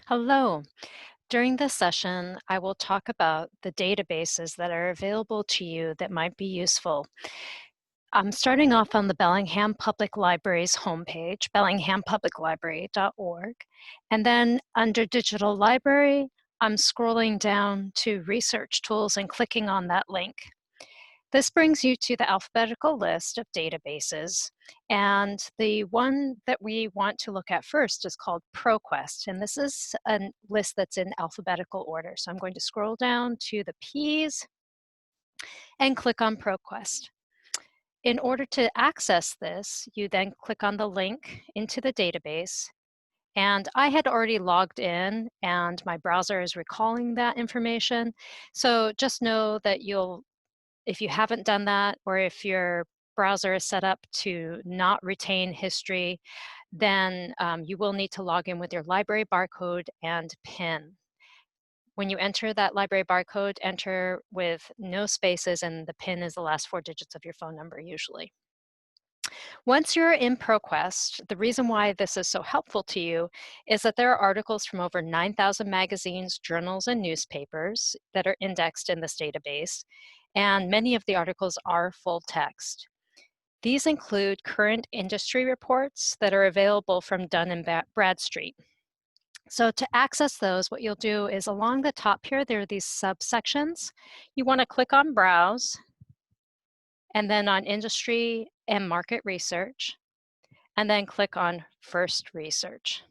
Hello. During this session, I will talk about the databases that are available to you that might be useful. I'm starting off on the Bellingham Public Library's homepage, bellinghampubliclibrary.org, and then under Digital Library, I'm scrolling down to Research Tools and clicking on that link. This brings you to the alphabetical list of databases, and the one that we want to look at first is called ProQuest, and this is a list that's in alphabetical order. So I'm going to scroll down to the P's and click on ProQuest. In order to access this, you then click on the link into the database, and I had already logged in and my browser is recalling that information. So just know that if you haven't done that, or if your browser is set up to not retain history, then you will need to log in with your library barcode and PIN. When you enter that library barcode, enter with no spaces, and the PIN is the last 4 digits of your phone number usually. Once you're in ProQuest, the reason why this is so helpful to you is that there are articles from over 9,000 magazines, journals, and newspapers that are indexed in this database, and many of the articles are full text. These include current industry reports that are available from Dun & Bradstreet. So to access those, what you'll do is along the top here, there are these subsections. You want to click on Browse, and then on Industry and Market Research, and then click on First Research.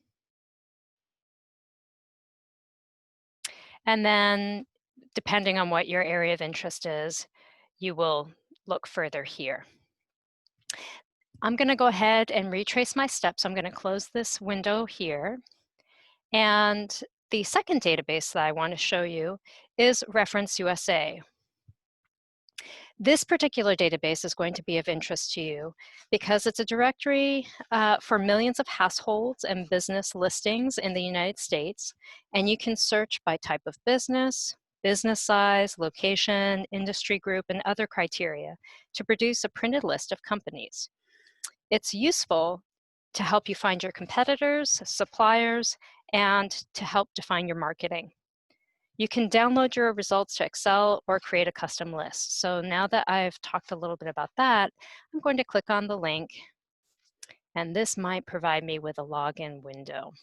And then, depending on what your area of interest is, you will look further here. I'm going to go ahead and retrace my steps. I'm going to close this window here. And the second database that I want to show you is ReferenceUSA. This particular database is going to be of interest to you because it's a directory for millions of households and business listings in the United States, and you can search by type of business, business size, location, industry group, and other criteria to produce a printed list of companies. It's useful to help you find your competitors, suppliers, and to help define your marketing. You can download your results to Excel or create a custom list. So now that I've talked a little bit about that, I'm going to click on the link, and this might provide me with a login window,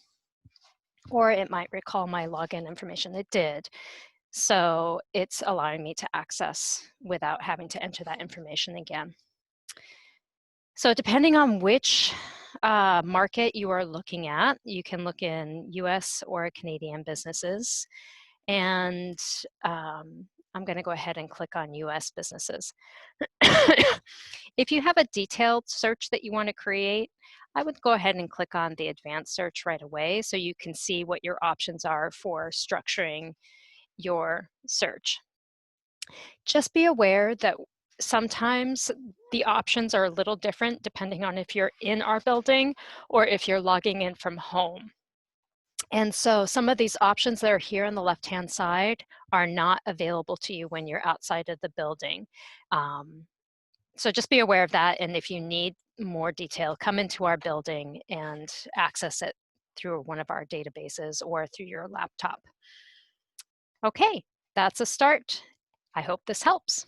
or it might recall my login information. It did. So it's allowing me to access without having to enter that information again. So depending on which market you are looking at, you can look in US or Canadian businesses. And I'm going to go ahead and click on US businesses. If you have a detailed search that you want to create, I would go ahead and click on the advanced search right away so you can see what your options are for structuring your search. Just be aware that sometimes the options are a little different depending on if you're in our building or if you're logging in from home. And so some of these options that are here on the left-hand side are not available to you when you're outside of the building. So just be aware of that, and if you need more detail, come into our building and access it through one of our databases or through your laptop. Okay, that's a start. I hope this helps.